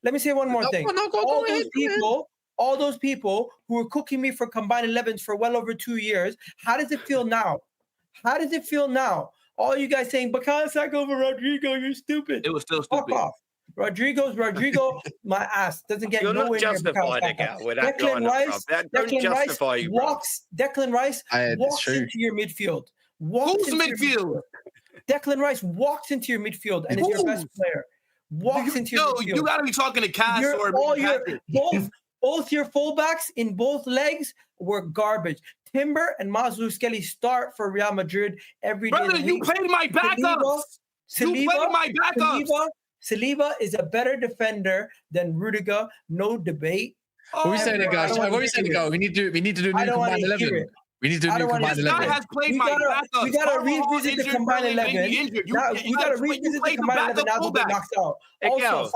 Let me say one more thing. All those people who were cooking me for combined 11s for well over 2 years, how does it feel now? How does it feel now? All you guys saying, Bukayo Saka over Rodrigo, you're stupid. It was still stupid. Fuck off. Rodrigo, my ass doesn't get nowhere near Bukayo Saka. Declan Rice walks into your midfield. Who's midfield? Declan Rice walks into your midfield and is your best player. Walks into your midfield. You gotta be talking to Cass or both your fullbacks in both legs were garbage. Timber and Mazlou Skelly start for Real Madrid every day. Brother, you played my backups. Saliba is a better defender than Rudiger. No debate. What we saying, guys? What we saying, go? We need to do new combined 11. We need to do new combined 11. This guy has played my backups. We gotta revisit the combined 11. We gotta revisit the combined 11 now that they're knocked out. Also,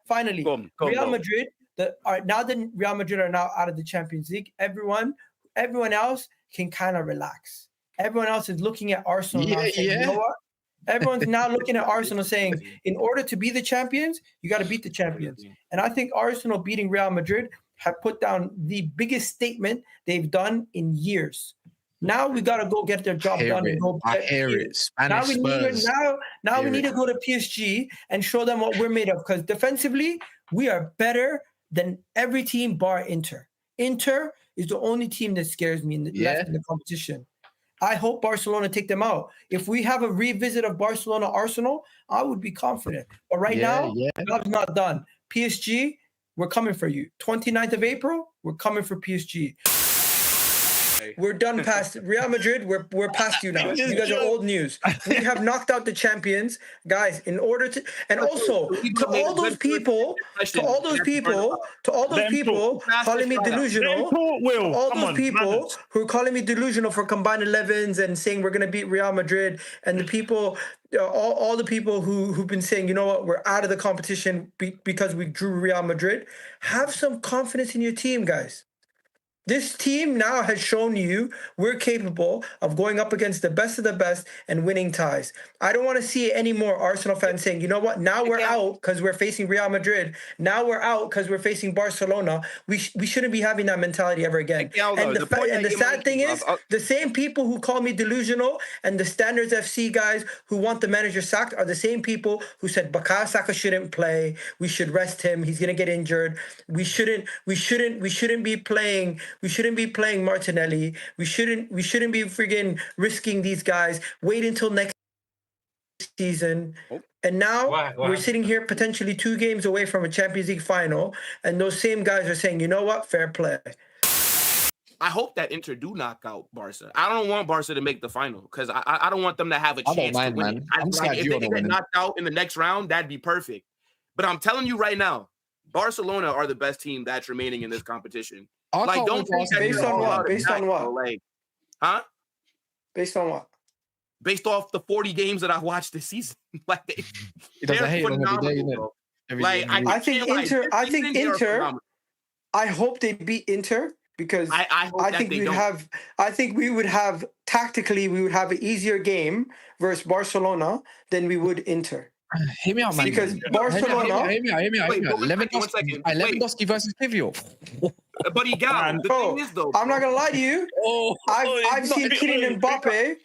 finally, Real Madrid. Now that Real Madrid are now out of the Champions League, everyone else can kind of relax. Everyone else is looking at Arsenal now saying, you know what? Everyone's now looking at Arsenal saying, in order to be the champions, you got to beat the champions. And I think Arsenal beating Real Madrid have put down the biggest statement they've done in years. Now we got to go get their job done. I hear it. Now we need to go to PSG and show them what we're made of. Because defensively, we are better than every team bar Inter. Inter is the only team that scares me left in the competition. I hope Barcelona take them out. If we have a revisit of Barcelona-Arsenal, I would be confident. But right now, job's not done. PSG, we're coming for you. 29th of April, we're coming for PSG. We're done past Real Madrid. We're past you now. You guys are old news. We have knocked out the champions, guys. In order to, and also to all those people calling me delusional, all those people who are calling me delusional for combined 11s and saying we're gonna beat Real Madrid, and the people, all the people who've been saying, you know what, we're out of the competition because we drew Real Madrid. Have some confidence in your team, guys. This team now has shown you we're capable of going up against the best of the best and winning ties. I don't want to see any more Arsenal fans saying, you know what, now we're out because we're facing Real Madrid. Now we're out because we're facing Barcelona. We shouldn't be having that mentality ever again. And the sad thing is, the same people who call me delusional and the Standards FC guys who want the manager sacked are the same people who said Bukayo Saka shouldn't play. We should rest him. He's gonna get injured. We shouldn't be playing. We shouldn't be playing Martinelli. We shouldn't be friggin' risking these guys. Wait until next season. And now we're sitting here potentially 2 games away from a Champions League final, and those same guys are saying, you know what, fair play. I hope that Inter do knock out Barca. I don't want Barca to make the final because I don't want them to have a chance to win. If they get knocked out in the next round, that'd be perfect. But I'm telling you right now, Barcelona are the best team that's remaining in this competition. Like, don't think that based on what? Based on what? Like, huh? Based on what? Based off the 40 games that I watched this season. Like, they're phenomenal. Like, I think Inter. I hope they beat Inter because I think we would have tactically we would have an easier game versus Barcelona than we would Inter. Hear me out, man. Because Barcelona. Hear me out. Lewandowski versus Kivio. But Egal, the thing is, though, I'm not gonna lie to you. I've seen Kylian Mbappe.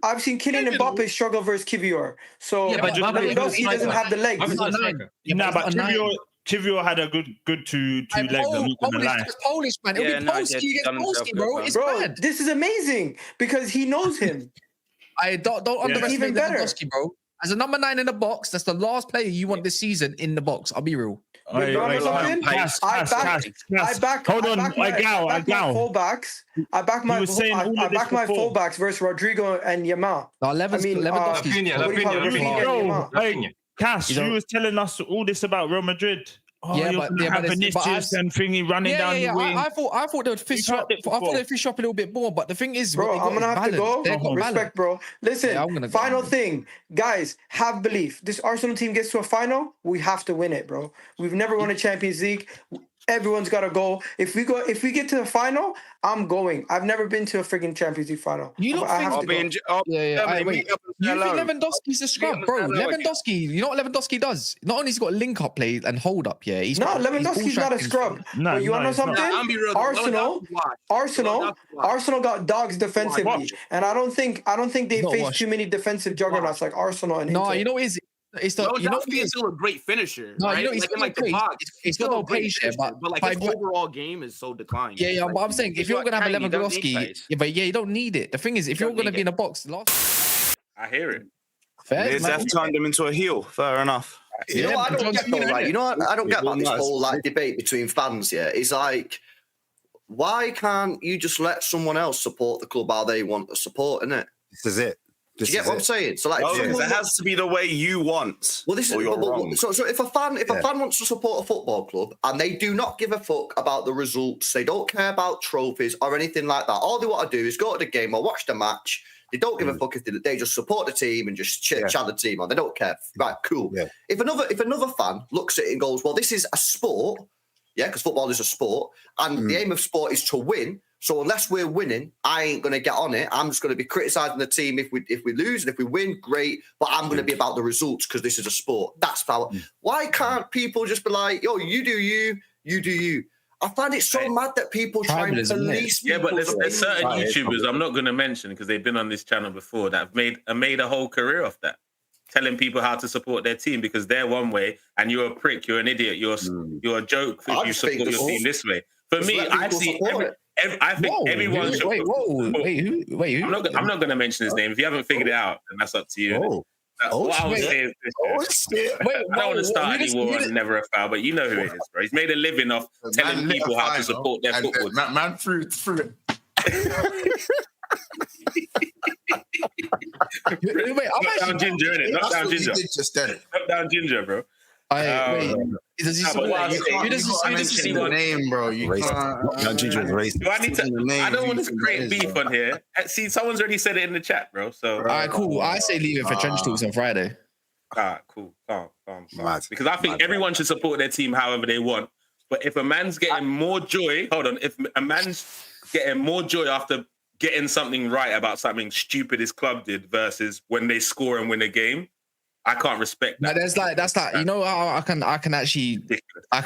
I've seen Kylian Mbappe struggle versus Kivior. So Lewandowski doesn't have the legs. No, but Kivior had a good two legs. Polish, man. It'll be Polski against Polski, bro. It's bad. This is amazing because he knows him. I don't underestimate Lewandowski, bro. As a number 9 in the box, that's the last player you want this season in the box. I'll be real. I back my fullbacks versus Rodrigo and Yamal. Cass, you was telling us all this about Real Madrid. Vinicius and thingy running down the wing. I thought they would fish up. I thought they'd fish up a little bit more, but the thing is, bro, I'm gonna have to go. Respect, bro. Listen, final thing, guys, have belief. This Arsenal team gets to a final, we have to win it, bro. We've never won a Champions League. Everyone's got to go. If we get to the final, I'm going. I've never been to a freaking Champions League final. You don't I have think? to go. Wait. You think Lewandowski's a scrub, bro? Lewandowski. You know what Lewandowski does? Not only he's got link up play and hold up. Yeah, Lewandowski's not a scrub. But you want to know something? Arsenal got dogs defensively, and I don't think they face too many defensive juggernauts like Arsenal and Inter. No, you know what it is? It's the, he's still a great finisher. No, right? You know, he's like the box. He's got no pace there, but like his overall game is so declined. Yeah, but I'm saying if you're gonna have a Lewandowski, you don't need it. The thing is, if you're gonna be in a box, I hear it. Fair. They've turned him into a heel. Fair enough. You know what I don't get though, right? You know what I don't get about this whole like debate between fans. Yeah, is like, why can't you just let someone else support the club how they want to support? Innit? This is it. Do you get what I'm saying? So like, it has to be the way you want. Well, this is so if a fan wants to support a football club and they do not give a fuck about the results, they don't care about trophies or anything like that. All they want to do is go to the game or watch the match. They don't give a fuck if they just support the team and just chat the team on. They don't care. Right, cool. Yeah. If another fan looks at it and goes, well, this is a sport, because football is a sport, and the aim of sport is to win. So unless we're winning, I ain't going to get on it. I'm just going to be criticising the team if we lose, and if we win, great. But I'm going to be about the results because this is a sport. That's power. Why can't people just be like, yo, you do you, you do you? I find it so mad that people try and police people. Yeah, but there's certain YouTubers I'm not going to mention because they've been on this channel before that have made a whole career of that, telling people how to support their team because they're one way and you're a prick, you're an idiot, you're a joke if you support your team this way. For me, I see. I think everyone should. Wait, who? I'm not going to mention his name. If you haven't figured it out, then that's up to you. What I was saying is I don't want to start any war and never a foul, but you know who it is, bro. He's made a living off telling people how to support their football. Man threw it. Wait, knock down Ginger, innit? Knock down Ginger. Knock down Ginger, bro. Does he see the name, bro? You can't. Ginger is racist. Do I need to? I don't want to create beef on here. See, someone's already said it in the chat, bro. So, all right, cool. I say leave it for Trench Talks on Friday. All right, cool. Calm. Because I think everyone should support their team however they want. But if a man's getting more joy, if a man's getting more joy after getting something right about something stupid his club did versus when they score and win a game, I can't respect that. No, that's like you know how I can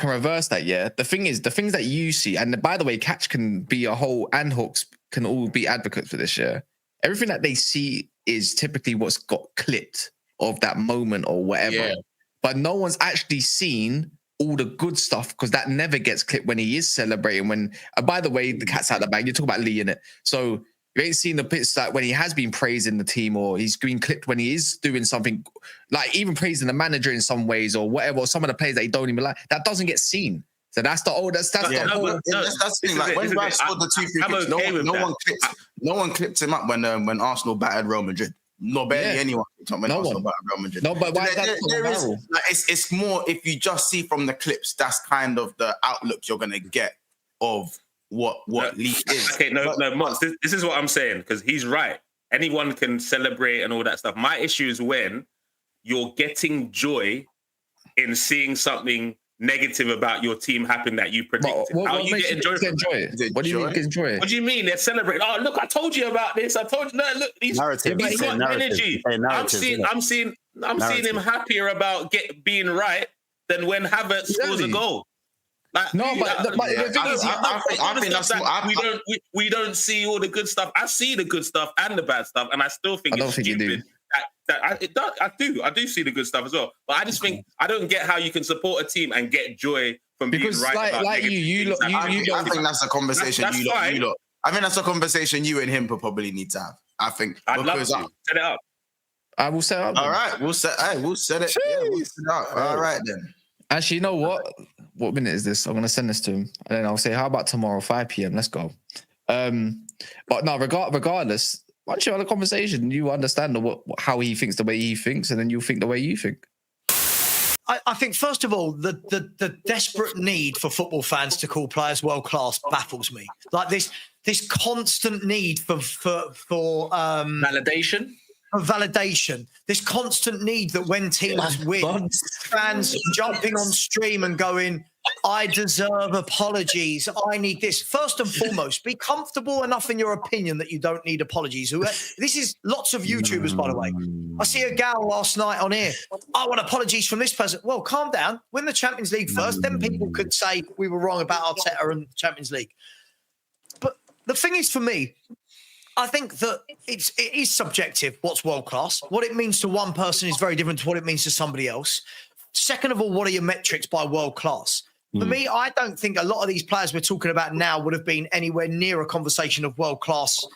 reverse that. Yeah, the thing is, the things that you see, and by the way, Catch can be a whole and Hooks can all be advocates for this. Yeah, everything that they see is typically what's got clipped of that moment or whatever. But no one's actually seen all the good stuff because that never gets clipped when he is celebrating. When by the way, the cat's out the bag. You talk about Lee in it, so. You ain't seen the bits like when he has been praising the team or he's been clipped when he is doing something, like even praising the manager in some ways or whatever, or some of the players that he don't even like. That doesn't get seen. So that's the whole. That's the whole. That's the thing. Like when Rice scored the 2-3 kicks, no one clipped him up when Arsenal battered Real Madrid. Not barely anyone clipped him when Arsenal battered Real Madrid. No, but why is that viral? It's more if you just see from the clips. That's kind of the outlook you're gonna get of what Lee is. Okay, Mox, this is what I'm saying, because he's right. Anyone can celebrate and all that stuff. My issue is when you're getting joy in seeing something negative about your team happen that you predicted. How are you getting joy from it? What do you mean getting joy? What do you mean? They're celebrating. Oh, look, I told you about this. I told you. No, look, he's got energy. I'm seeing him happier about being right than when Havertz scores a goal. Like, no, but the thing is, I think that's we don't see all the good stuff. I see the good stuff and the bad stuff, and I still think it's stupid. I do see the good stuff as well, but I just think I don't get how you can support a team and get joy from being right about I think that's a conversation I think that's a conversation you and him probably need to have. I think I'd love to set it up. I will set it up. All right, we'll set it. Yeah, we'll set it up. All right then. Actually, you know what? What minute is this? I'm going to send this to him. And then I'll say, how about tomorrow, 5 p.m.? Let's go. But no, regardless, once you have a conversation, you understand how he thinks the way he thinks, and then you think the way you think. I think, first of all, the desperate need for football fans to call players world-class baffles me. Like this constant need for validation. Of validation, this constant need that when teams win, fans jumping on stream and going, I deserve apologies. I need this. First and foremost, be comfortable enough in your opinion that you don't need apologies. This is lots of YouTubers, by the way. I see Egal last night on here. I want apologies from this person. Well, calm down. Win the Champions League first. Then people could say we were wrong about Arteta and the Champions League. But the thing is, for me, I think that it is subjective what's world class. What it means to one person is very different to what it means to somebody else. Second of all, what are your metrics by world class? For me, I don't think a lot of these players we're talking about now would have been anywhere near a conversation of world class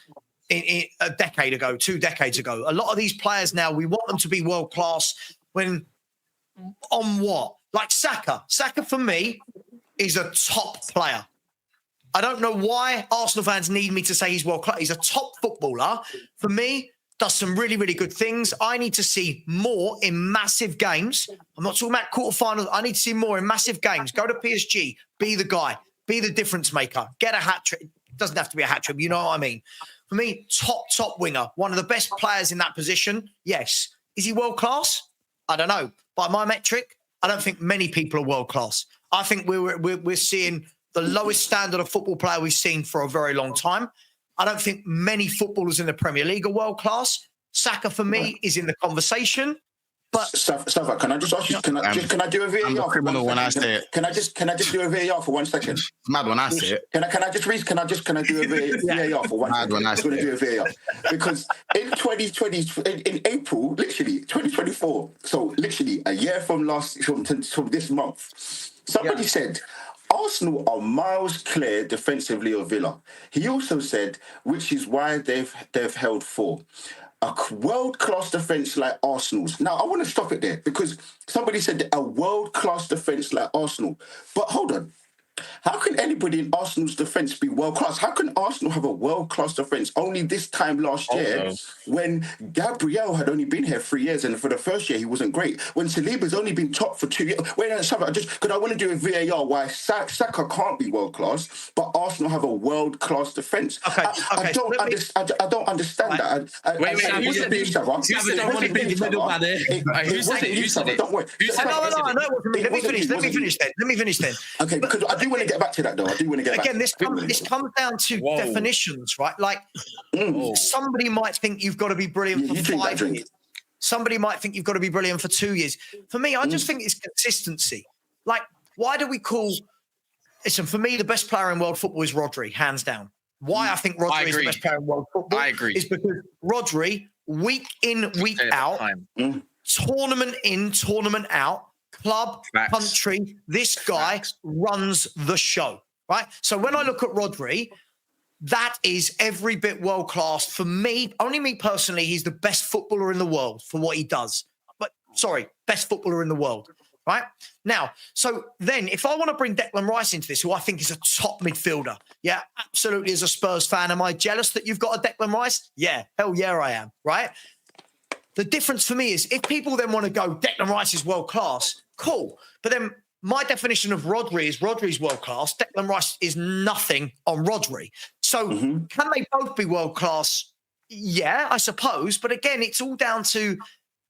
in a decade ago, 2 decades ago. A lot of these players now, we want them to be world class when on what? Like Saka. Saka, for me, is a top player. I don't know why Arsenal fans need me to say he's world class. He's a top footballer. For me, does some really, really good things. I need to see more in massive games. I'm not talking about quarterfinals. I need to see more in massive games. Go to PSG. Be the guy. Be the difference maker. Get a hat trick. It doesn't have to be a hat trick. You know what I mean? For me, top winger. One of the best players in that position. Yes. Is he world class? I don't know. By my metric, I don't think many people are world class. I think we're seeing the lowest standard of football player we've seen for a very long time. I don't think many footballers in the Premier League are world class. Saka, for me, is in the conversation. But Sava, can I just ask you? Can I do a VAR? I'm a criminal when I say it. Can I just do a VAR for 1 second? It's mad when I say it. Can I do a VAR for 1 second? Mad when I say it. Do a VAR because in 2020, in April, literally 2024. So literally a year from this month, somebody said Arsenal are miles clear defensively of Villa. He also said, which is why they've held 4. A world-class defence like Arsenal's. Now, I want to stop it there because somebody said a world-class defence like Arsenal. But hold on. How can anybody in Arsenal's defence be world-class? How can Arsenal have a world-class defence only this time last year when Gabriel had only been here 3 years and for the first year he wasn't great? When Saliba's only been top for 2 years. Wait, because I want to do a VAR why Saka can't be world-class, but Arsenal have a world-class defence. I don't understand that. Wait, who said it? Let me finish then. Okay, because I do want to get back to that, though. Again, this comes down to definitions, right? Like, somebody might think you've got to be brilliant for 5 years. Somebody might think you've got to be brilliant for 2 years. For me, I just think it's consistency. Like, why do we call... Listen, for me, the best player in world football is Rodri, hands down. Why I think Rodri is the best player in world football is because Rodri, week in, week out, tournament in, tournament out, club, country, this guy runs the show, right? So when I look at Rodri, that is every bit world-class. For me, only me personally, he's the best footballer in the world for what he does. But, sorry, best footballer in the world, right? Now, so then if I want to bring Declan Rice into this, who I think is a top midfielder, yeah, absolutely as a Spurs fan, am I jealous that you've got a Declan Rice? Yeah, hell yeah I am, right? The difference for me is if people then want to go, Declan Rice is world-class, cool. But then my definition of Rodri is Rodri's world-class. Declan Rice is nothing on Rodri. So can they both be world-class? Yeah, I suppose. But again, it's all down to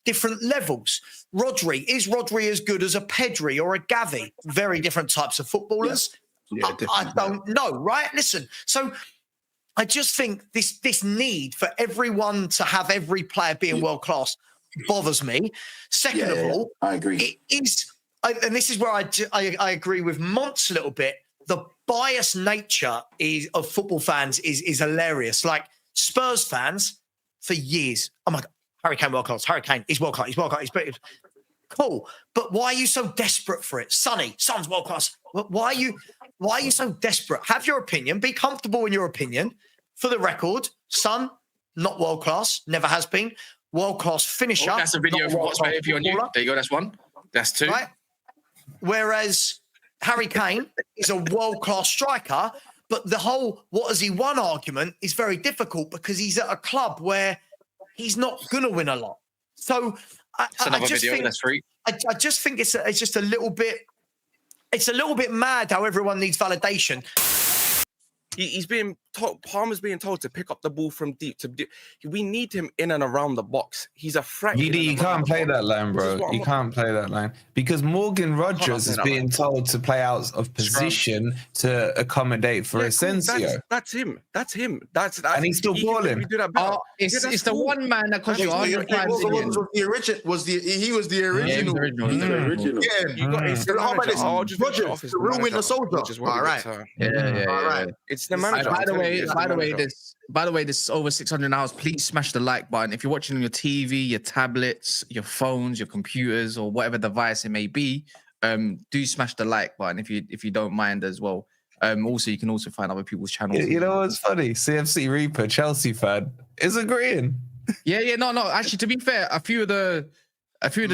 different levels. Is Rodri as good as a Pedri or a Gavi? Very different types of footballers. Yeah, I don't know, right? Listen, so I just think this need for everyone to have every player being world-class bothers me. Second of all, I agree. It is, and this is where I agree with Monts a little bit. The biased nature of football fans is hilarious. Like Spurs fans for years. Oh my God, Harry Kane world class. Harry Kane, he's world class. He's world class. He's cool. But why are you so desperate for it? Son's world class. Why are you so desperate? Have your opinion. Be comfortable in your opinion. For the record, Son, not world class. Never has been. World-class finisher. Oh, that's a video for what's better for you. There you go, that's 1. That's 2. Right? Whereas Harry Kane is a world-class striker, but the whole what has he won argument is very difficult because he's at a club where he's not going to win a lot. So I just think it's just a little bit, it's a little bit mad how everyone needs validation. He's being Palmer's being told to pick up the ball from deep to deep. We need him in and around the box. He's a threat. You can't play that line, bro. You can't play that line because Morgan Rogers is being told to play out of position to accommodate for Asensio. That's him. And he's still balling. It's the one man that cost you 105 million. He was the original. Rogers, the real Winter Soldier. All right. Yeah. It's the manager. By the way, this is over 600 hours. Please smash the like button. If you're watching on your TV, your tablets, your phones, your computers, or whatever device it may be, do smash the like button if you don't mind as well. Also, you can also find other people's channels. You know what's funny? CFC Reaper, Chelsea fan, is agreeing. No. Actually, to be fair, a few of the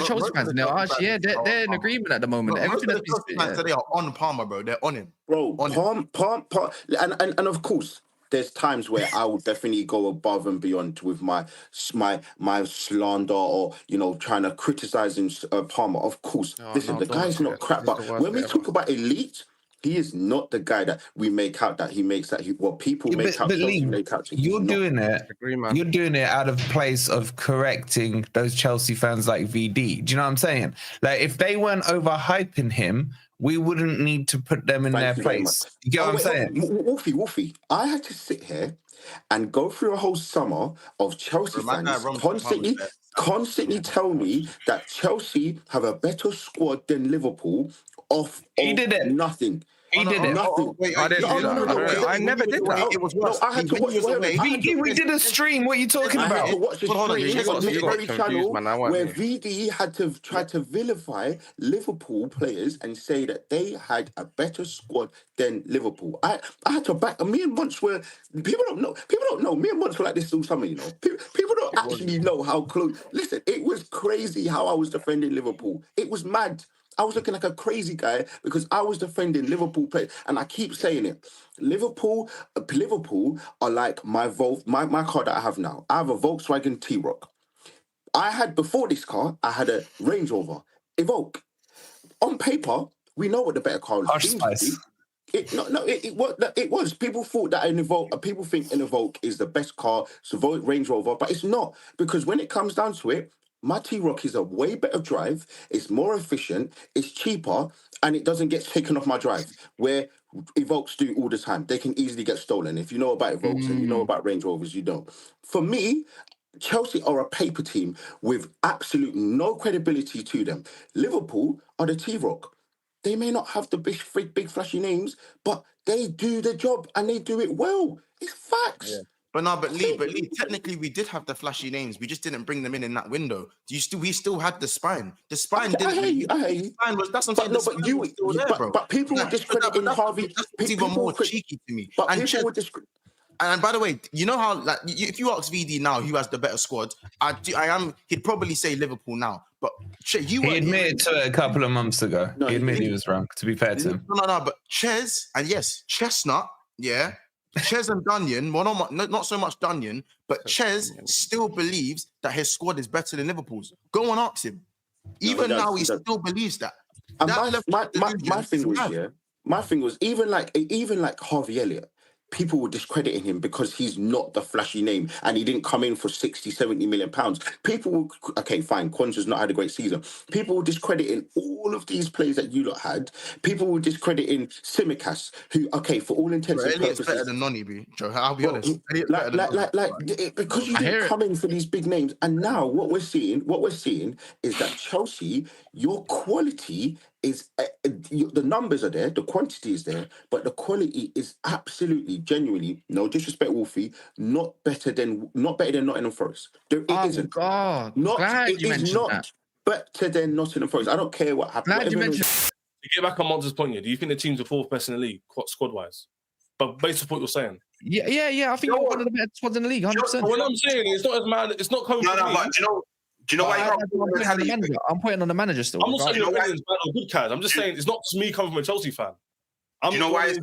Chelsea fans, they're in agreement at the moment. Everything that's been they are on Palmer, bro. They're on him, bro. Palmer, and of course, there's times where I will definitely go above and beyond with my slander or trying to criticize Palmer. Of course, the guy's not crap. But when we talk about elite, he is not the guy that we make out that he makes that people make out. But Lee, you're doing it out of place of correcting those Chelsea fans like VD. Do you know what I'm saying? Like if they weren't overhyping him, we wouldn't need to put them in their place. You get what I'm saying? Wolfie, I had to sit here and go through a whole summer of Chelsea fans constantly tell me that Chelsea have a better squad than Liverpool nothing. He did it. Nothing. I never did that. It was worse. I had to watch VD, we did a stream. What are you talking about? I had to watch the stream where VD had to try to vilify Liverpool players and say that they had a better squad than Liverpool. I had to back. Me and Munch were. People don't know. Me and Munch were like this all summer. People don't actually know how close. Listen, it was crazy how I was defending Liverpool. It was mad. I was looking like a crazy guy because I was defending Liverpool players, and I keep saying it. Liverpool are like my car that I have now. I have a Volkswagen T-Roc. Before this car, I had a Range Rover Evoque. On paper, we know what the better car is. It was. People thought that an Evoque. People think an Evoque is the best car, so Range Rover, but it's not, because when it comes down to it, my T-Roc is a way better drive, it's more efficient, it's cheaper, and it doesn't get taken off my drive, where Evoques do all the time. They can easily get stolen. If you know about Evoques and you know about Range Rovers, you don't. For me, Chelsea are a paper team with absolutely no credibility to them. Liverpool are the T-Roc. They may not have the big flashy names, but they do the job and they do it well. It's facts. Yeah. But Lee, technically we did have the flashy names. We just didn't bring them in that window. We still had the spine. The spine didn't. I hear you. That's what I'm saying. But people were discrediting Harvey. That's even more cheeky to me. But people were discrediting. And by the way, you know how if you ask VD now who has the better squad, he'd probably say Liverpool now. But he admitted to it a couple of months ago. He admitted he was wrong. To be fair to him. No. But Ches and yes, Chestnut, yeah. Ches and Dunyan, well, not so much Dunyan, but Ches still believes that his squad is better than Liverpool's. Go and ask him. Even now, he still believes that. And my thing was even like Harvey Elliott. People were discrediting him because he's not the flashy name and he didn't come in for 60, 70 million pounds. People will, okay, fine, Quanza's not had a great season. People were discrediting all of these players that you lot had. People were discrediting Tsimikas, who, okay, for all intents and purposes... better than Noni, Joe, I'll be honest. Because you didn't come in for these big names. And now what we're seeing is that Chelsea, your quality is the numbers are there, the quantity is there, but the quality is absolutely, genuinely, no disrespect, Wolfie, not better than Nottingham Forest. It isn't. God, it is not better than Nottingham Forest. I don't care what happens. To get back on Monza's point here, do you think the team's the fourth best in the league, squad wise? But based on what you're saying, I think you're one of the best squads in the league, 100%. What I'm saying, it's not as mad. It's not coming from me. But do you know why? I'm putting on the manager still. I'm not saying your opinion's bad or good, Kaz. I'm just saying it's not me coming from a Chelsea fan. Do you know why? Do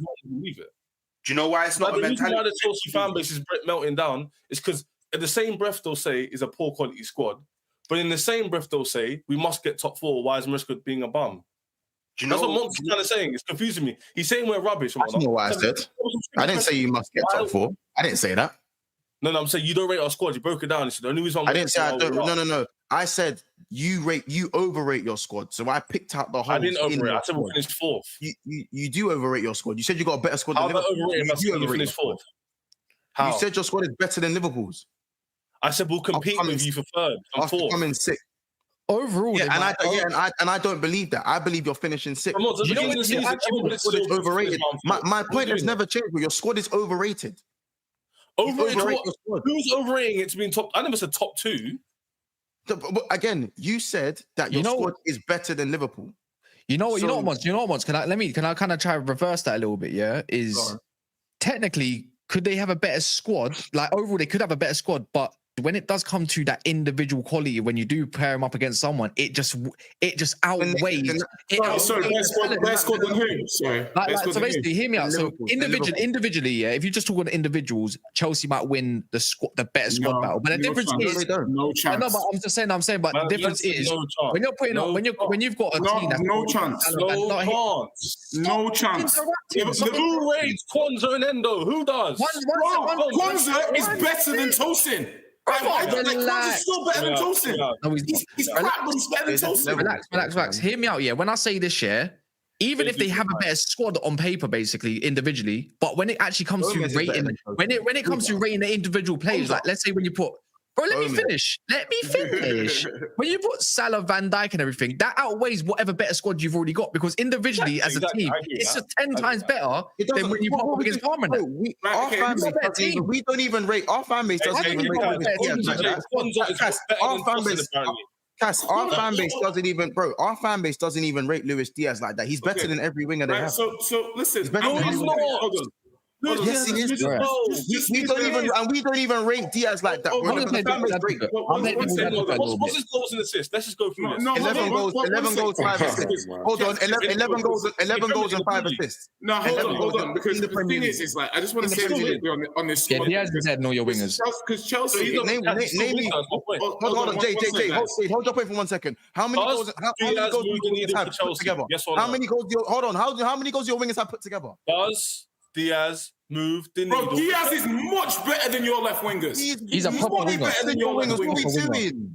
you know why it's not a mentality? The reason why the Chelsea fan base is melting down is because in the same breath they'll say is a poor quality squad, but in the same breath they'll say we must get top four. Why is Mariska being a bum? That's what Mont's kind of saying. It's confusing me. He's saying we're rubbish. That's not what I said. I didn't say you must get top 4. I didn't say that. No, I'm saying you don't rate our squad. You broke it down. It's the only reason I didn't say I don't. No. I said you overrate your squad. So I picked out the whole. I didn't overrate. I said we finished 4th. You do overrate your squad. You said you got a better squad than Liverpool. You finished 4th. How? You said your squad is better than Liverpool's. I said we'll compete with you for 3rd. After coming 6th. Overall, and I don't believe that. I believe you're finishing 6th. You know what? Your squad is overrated. My point has never changed. But your squad is overrated. Overrated? Who's overrating it to be in top? I never said top 2. But again, you said that your squad is better than Liverpool. You know what, Mons? Can I kind of try to reverse that a little bit? Yeah, technically, could they have a better squad? Like overall, they could have a better squad, but when it does come to that individual quality, when you do pair them up against someone, it just outweighs. Best squad than who? Sorry. So basically, hear me out. So individually, yeah. If you just talk about individuals, Chelsea might win the better squad battle. But the difference is no chance. No, but I'm saying, but the difference is when you're putting up, when you've got a team that's no chance. No chance. Who rates Kwanzaa and Endo? Who does? Kwanzaa is better than Tosin. Kwanzaa's still better than Tosin. No, he's crap, but he's better than Tosin. Relax. Hear me out, yeah. When I say this, yeah, even if they have a better squad on paper, basically, individually, but when it actually comes to rating, when it comes to rating the individual players, like let's say when you put, bro, let me finish. When you put Salah, Van Dijk, and everything, that outweighs whatever better squad you've already got because individually, as a team, it's just 10 times better than when you put up against Palmer. Our fan base, we don't even rate. Our fan base doesn't even rate. Our fan base doesn't even, bro. Our fan base doesn't even rate Luis Diaz like that. He's better than every winger they have. So listen. Yes, he is. We don't even rate Diaz like that. What's his goals and assists? Let's just go through this. 11 goals, 5 assists. Hold on, 11 goals and 5 assists. No, hold on. Because the thing is like I just want to say on this squad. Yeah, Diaz is dead. Know your wingers. Because Chelsea. Hold on, Jay. Hold your point for 1 second. How many goals do your wingers have put together? How many goals do your wingers have put together? Does Diaz move the needle? Bro, Diaz is much better than your left wingers. He's a proper winger. Better than your wingers. What are we doing?